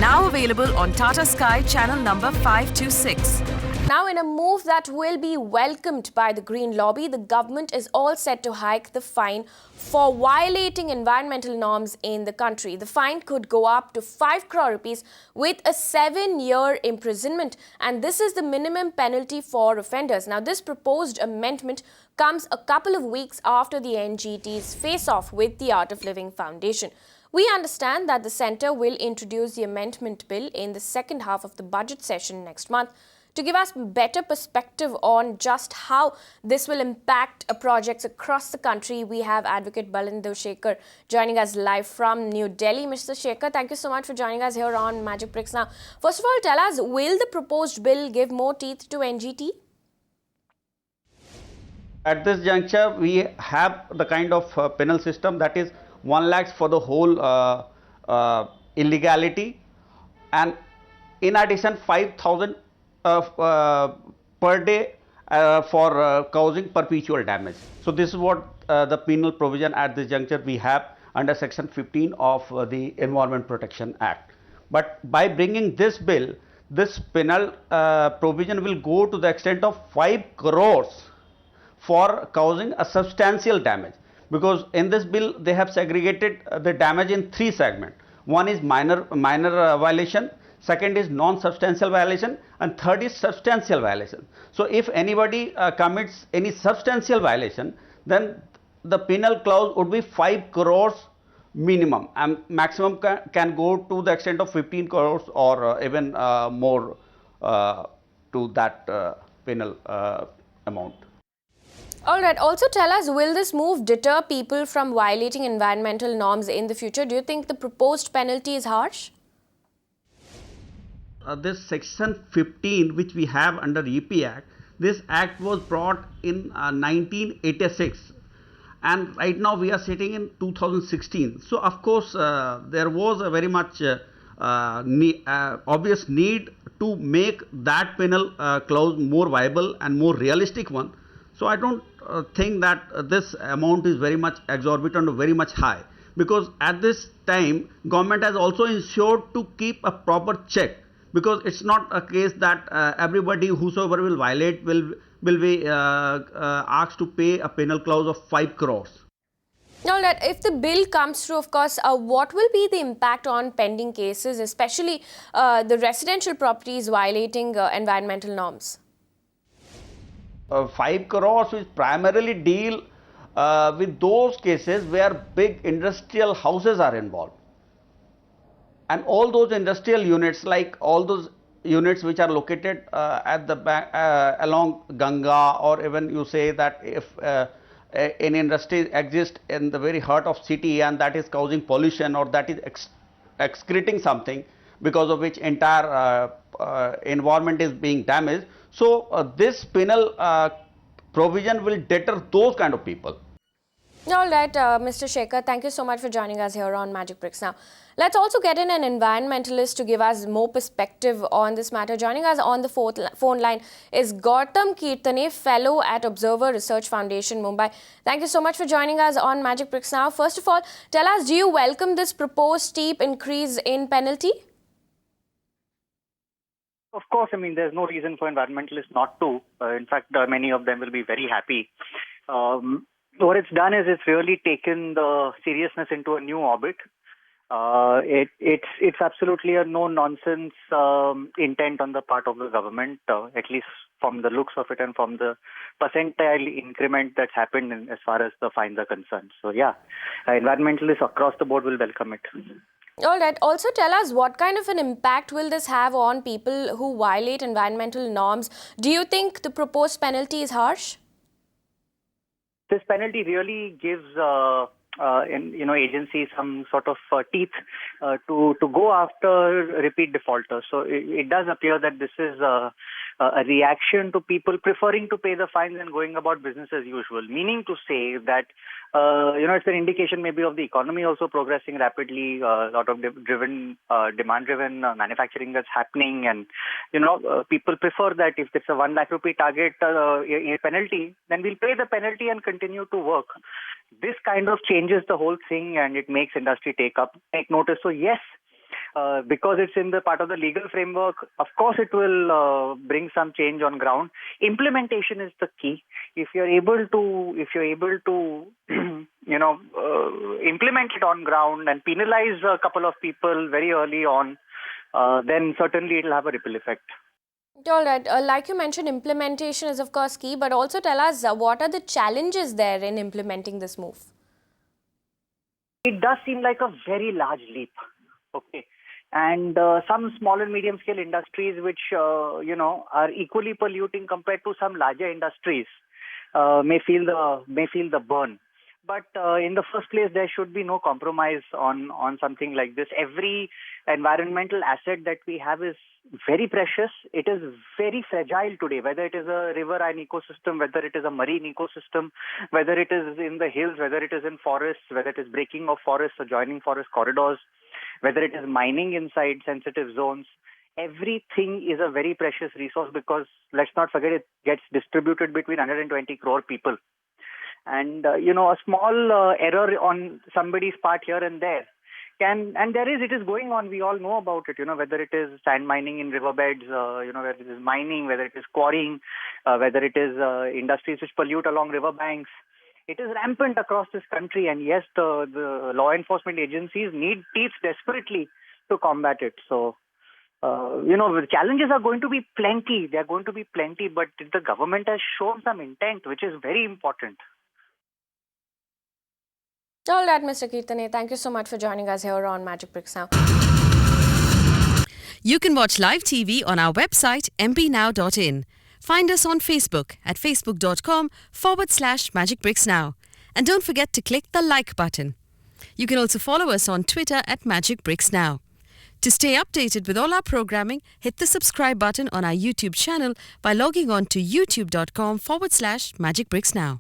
Now available on Tata Sky channel number 526. Now, in a move that will be welcomed by the Green lobby, the government is all set to hike the fine for violating environmental norms in the country. The fine could go up to 5 crore rupees with a 7-year imprisonment, and this is the minimum penalty for offenders. Now, this proposed amendment comes a couple of weeks after the NGT's face-off with the Art of Living Foundation. We understand that the centre will introduce the amendment bill in the second half of the budget session next month. To give us better perspective on just how this will impact projects across the country, we have Advocate Balendra Shekhar joining us live from New Delhi. Mr. Shekhar, thank you so much for joining us here on Magic Bricks. Now, first of all, tell us, will the proposed bill give more teeth to NGT? At this juncture, we have the kind of penal system that is 1 lakh for the whole illegality, and in addition 5,000 per day for causing perpetual damage. So this is what the penal provision at this juncture we have under section 15 of the Environment Protection Act. But by bringing this bill, this penal provision will go to the extent of 5 crores for causing a substantial damage, because in this bill they have segregated the damage in 3 segments. One is minor violation, second is non-substantial violation, and third is substantial violation. So if anybody commits any substantial violation, then the penal clause would be 5 crores minimum, and maximum can go to the extent of 15 crores or even more to that penal amount. All right. Also tell us, will this move deter people from violating environmental norms in the future? Do you think the proposed penalty is harsh? This section 15 which we have under EP Act, this act was brought in 1986, and right now we are sitting in 2016. So of course there was a very much obvious need to make that penal clause more viable and more realistic one. So I don't think that this amount is very much exorbitant or very much high, because at this time government has also ensured to keep a proper check, because it's not a case that everybody whosoever will violate will be asked to pay a penal clause of 5 crores. Now, if the bill comes through, of course, what will be the impact on pending cases, especially the residential properties violating environmental norms? 5 crores will primarily deal with those cases where big industrial houses are involved. And all those industrial units, like all those units which are located at the back along Ganga, or even you say that if an industry exists in the very heart of city and that is causing pollution, or that is excreting something because of which entire environment is being damaged. So this penal provision will deter those kind of people. All right, Mr. Shekhar, thank you so much for joining us here on Magic Bricks. Now, let's also get in an environmentalist to give us more perspective on this matter. Joining us on the phone line is Gautam Kirtane, Fellow at Observer Research Foundation, Mumbai. Thank you so much for joining us on Magic Bricks. Now, first of all, tell us, do you welcome this proposed steep increase in penalty? Of course, I mean, there's no reason for environmentalists not to. In fact, many of them will be very happy. What it's done is it's really taken the seriousness into a new orbit. It's absolutely a no-nonsense intent on the part of the government, at least from the looks of it and from the percentile increment that's happened as far as the fines are concerned. So yeah, environmentalists across the board will welcome it. All right. Also tell us, what kind of an impact will this have on people who violate environmental norms? Do you think the proposed penalty is harsh? This penalty really gives agencies some sort of teeth to go after repeat defaulters. So it does appear that this is a reaction to people preferring to pay the fines and going about business as usual. Meaning to say that it's an indication maybe of the economy also progressing rapidly, a lot of demand-driven manufacturing that's happening, and people prefer that if it's a 1 lakh rupee target penalty, then we'll pay the penalty and continue to work. This kind of changes the whole thing, and it makes industry take notice. So yes, because it's in the part of the legal framework, of course it will bring some change on ground. Implementation is the key. If you're able to implement it on ground and penalize a couple of people very early on, then certainly it'll have a ripple effect. All right. Like you mentioned, implementation is of course key, but also tell us what are the challenges there in implementing this move? It does seem like a very large leap. Okay. And some small and medium scale industries which, are equally polluting compared to some larger industries may feel the burn. But in the first place, there should be no compromise on something like this. Every environmental asset that we have is very precious. It is very fragile today, whether it is a riverine ecosystem, whether it is a marine ecosystem, whether it is in the hills, whether it is in forests, whether it is breaking of forests or joining forest corridors, whether it is mining inside sensitive zones. Everything is a very precious resource because, let's not forget, it gets distributed between 120 crore people. And, a small error on somebody's part here and there it is going on. We all know about it, whether it is sand mining in riverbeds, whether it is mining, whether it is quarrying, whether it is industries which pollute along riverbanks. It is rampant across this country. And yes, the law enforcement agencies need teeth desperately to combat it. So, the challenges are going to be plenty. They are going to be plenty, but the government has shown some intent, which is very important. All right, Mr. Kirtane, thank you so much for joining us here on Magic Bricks Now. You can watch live TV on our website mpnow.in. Find us on Facebook at facebook.com/Magic Bricks Now. And don't forget to click the like button. You can also follow us on Twitter at Magic Bricks Now. To stay updated with all our programming, hit the subscribe button on our YouTube channel by logging on to youtube.com/Magic Bricks Now.